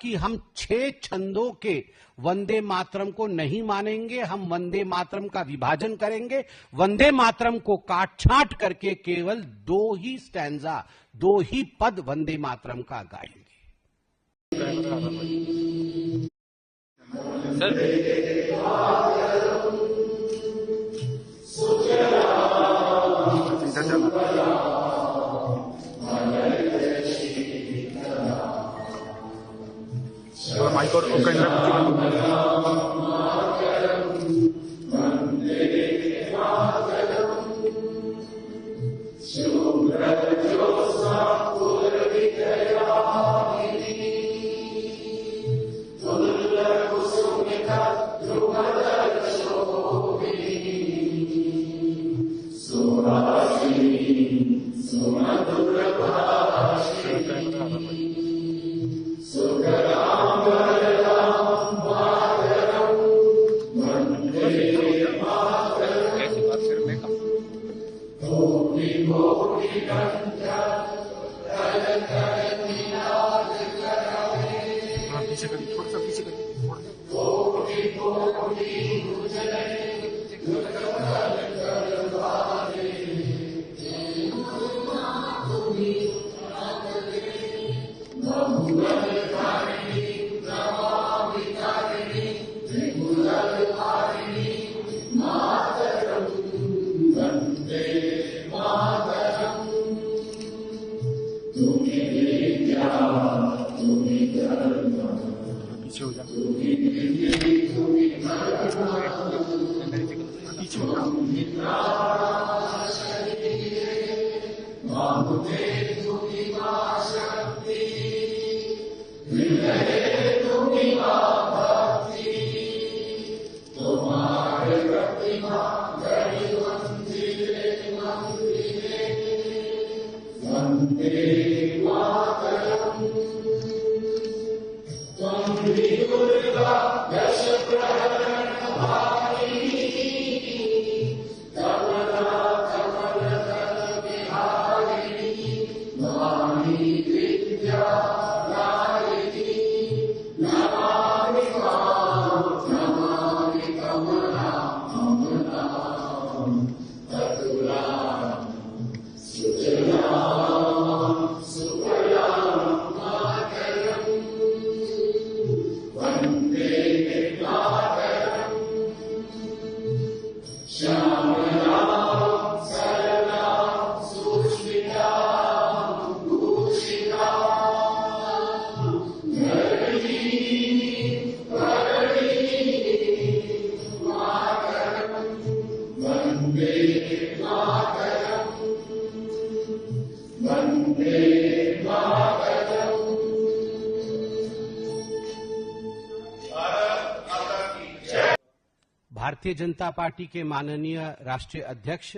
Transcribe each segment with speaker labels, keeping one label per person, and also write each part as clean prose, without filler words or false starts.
Speaker 1: कि हम 6 छंदों के वंदे मातरम को नहीं मानेंगे, हम वंदे मातरम का विभाजन करेंगे, वंदे मातरम को काट छांट करके केवल 2 ही स्टैंजा, 2 ही पद वंदे मातरम का गाएंगे।
Speaker 2: माइक और पीछे हो जा।
Speaker 1: भारतीय जनता पार्टी के माननीय राष्ट्रीय अध्यक्ष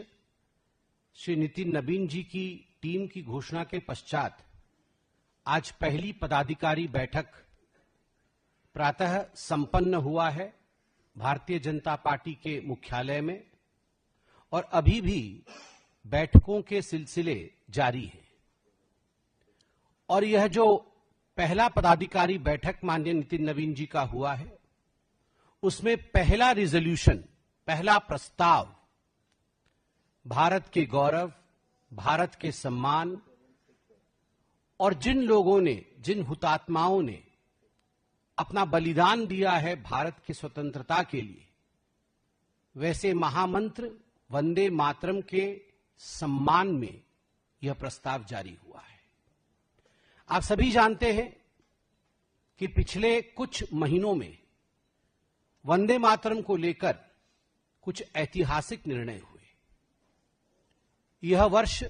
Speaker 1: श्री नितिन नवीन जी की टीम की घोषणा के पश्चात आज पहली पदाधिकारी बैठक प्रातः संपन्न हुआ है भारतीय जनता पार्टी के मुख्यालय में, और अभी भी बैठकों के सिलसिले जारी हैं। और यह जो पहला पदाधिकारी बैठक माननीय नितिन नवीन जी का हुआ है, उसमें पहला रिजोल्यूशन, पहला प्रस्ताव भारत के गौरव, भारत के सम्मान और जिन लोगों ने, जिन हुतात्माओं ने अपना बलिदान दिया है भारत की स्वतंत्रता के लिए, वैसे महामंत्र वंदे मातरम के सम्मान में यह प्रस्ताव जारी हुआ है। आप सभी जानते हैं कि पिछले कुछ महीनों में वंदे मातरम को लेकर कुछ ऐतिहासिक निर्णय हुए। यह वर्ष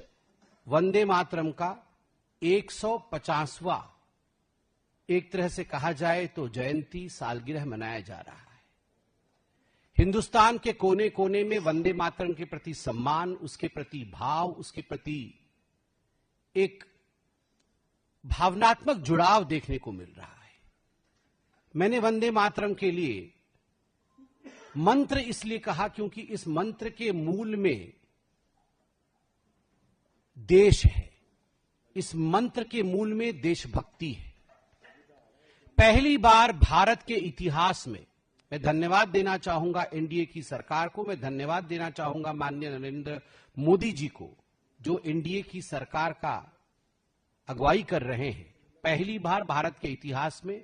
Speaker 1: वंदे मातरम का 150वां, एक तरह से कहा जाए तो जयंती सालगिरह मनाया जा रहा है। हिंदुस्तान के कोने कोने में वंदे मातरम के प्रति सम्मान, उसके प्रति भाव, उसके प्रति एक भावनात्मक जुड़ाव देखने को मिल रहा है। मैंने वंदे मातरम के लिए मंत्र इसलिए कहा क्योंकि इस मंत्र के मूल में देश है, इस मंत्र के मूल में देशभक्ति है। पहली बार भारत के इतिहास में, मैं धन्यवाद देना चाहूंगा एनडीए की सरकार को, मैं धन्यवाद देना चाहूंगा माननीय नरेंद्र मोदी जी को, जो एनडीए की सरकार का अगुवाई कर रहे हैं। पहली बार भारत के इतिहास में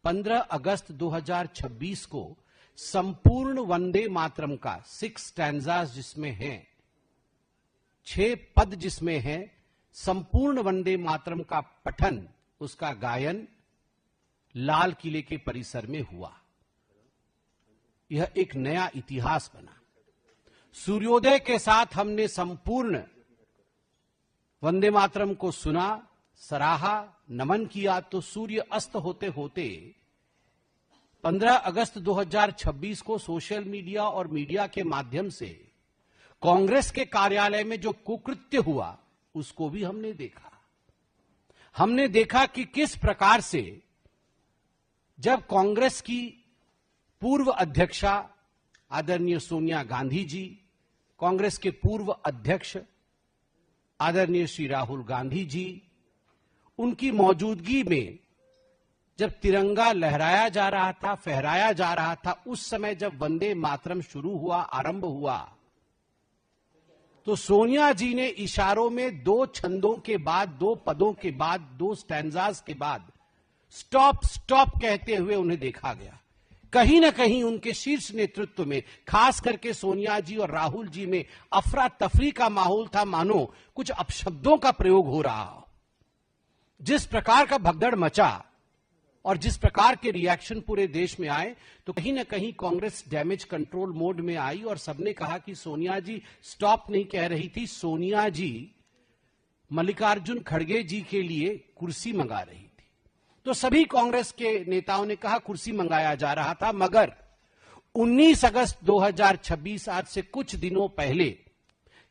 Speaker 1: 15 अगस्त 2026 को संपूर्ण वंदे मातरम का 6 स्टैंजास जिसमें हैं, 6 पद जिसमें हैं, संपूर्ण वंदे मातरम का पठन, उसका गायन लाल किले के परिसर में हुआ। यह एक नया इतिहास बना। सूर्योदय के साथ हमने संपूर्ण वंदे मातरम को सुना, सराहा, नमन किया, तो सूर्य अस्त होते होते 15 अगस्त 2026 को सोशल मीडिया और मीडिया के माध्यम से कांग्रेस के कार्यालय में जो कुकृत्य हुआ उसको भी हमने देखा। हमने देखा कि किस प्रकार से जब कांग्रेस की पूर्व अध्यक्षा आदरणीय सोनिया गांधी जी, कांग्रेस के पूर्व अध्यक्ष आदरणीय श्री राहुल गांधी जी, उनकी मौजूदगी में जब तिरंगा लहराया जा रहा था, फहराया जा रहा था, उस समय जब वंदे मातरम शुरू हुआ, आरंभ हुआ, तो सोनिया जी ने इशारों में 2 छंदों के बाद, 2 पदों के बाद, 2 स्टैंजास के बाद स्टॉप स्टॉप कहते हुए उन्हें देखा गया। कहीं ना कहीं उनके शीर्ष नेतृत्व में, खास करके सोनिया जी और राहुल जी में अफरा तफरी का माहौल था, मानो कुछ अपशब्दों का प्रयोग हो रहा हो। जिस प्रकार का भगदड़ मचा और जिस प्रकार के रिएक्शन पूरे देश में आए, तो कहीं ना कहीं कांग्रेस डैमेज कंट्रोल मोड में आई और सबने कहा कि सोनिया जी स्टॉप नहीं कह रही थी, सोनिया जी मल्लिकार्जुन खड़गे जी के लिए कुर्सी मंगा रही थी। तो सभी कांग्रेस के नेताओं ने कहा कुर्सी मंगाया जा रहा था, मगर 19 अगस्त 2026, आज से कुछ दिनों पहले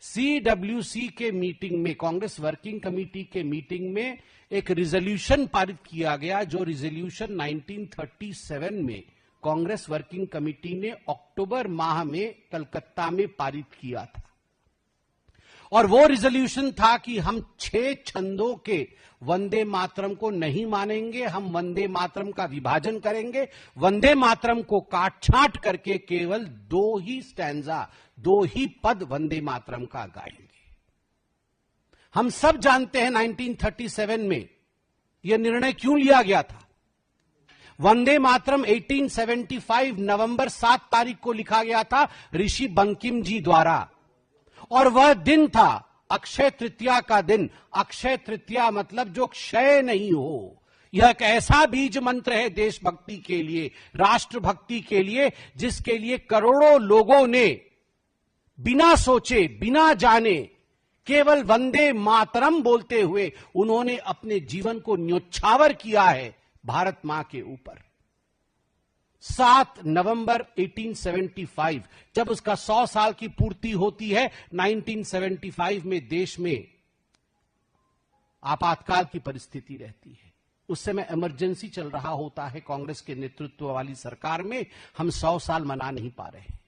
Speaker 1: सीडब्ल्यूसी के मीटिंग में, कांग्रेस वर्किंग कमेटी के मीटिंग में एक रिजोल्यूशन पारित किया गया, जो रिजोल्यूशन 1937 में कांग्रेस वर्किंग कमेटी ने अक्टूबर माह में कलकत्ता में पारित किया था। और वो रिजोल्यूशन था कि हम 6 छंदों के वंदे मातरम को नहीं मानेंगे, हम वंदे मातरम का विभाजन करेंगे, वंदे मातरम को काट छांट करके केवल 2 ही स्टैंजा, 2 ही पद वंदे मातरम का गाएंगे। हम सब जानते हैं 1937 में यह निर्णय क्यों लिया गया था। वंदे मातरम 1875 नवंबर 7 तारीख को लिखा गया था ऋषि बंकिम जी द्वारा, और वह दिन था अक्षय तृतीया का दिन। अक्षय तृतीया मतलब जो क्षय नहीं हो। यह एक ऐसा बीज मंत्र है देशभक्ति के लिए, राष्ट्रभक्ति के लिए, जिसके लिए करोड़ों लोगों ने बिना सोचे, बिना जाने, केवल वंदे मातरम बोलते हुए उन्होंने अपने जीवन को न्योछावर किया है भारत मां के ऊपर। 7 नवंबर 1875, जब उसका 100 साल की पूर्ति होती है, 1975 में देश में आपातकाल की परिस्थिति रहती है। उस समय इमरजेंसी चल रहा होता है कांग्रेस के नेतृत्व वाली सरकार में। हम 100 साल मना नहीं पा रहे हैं।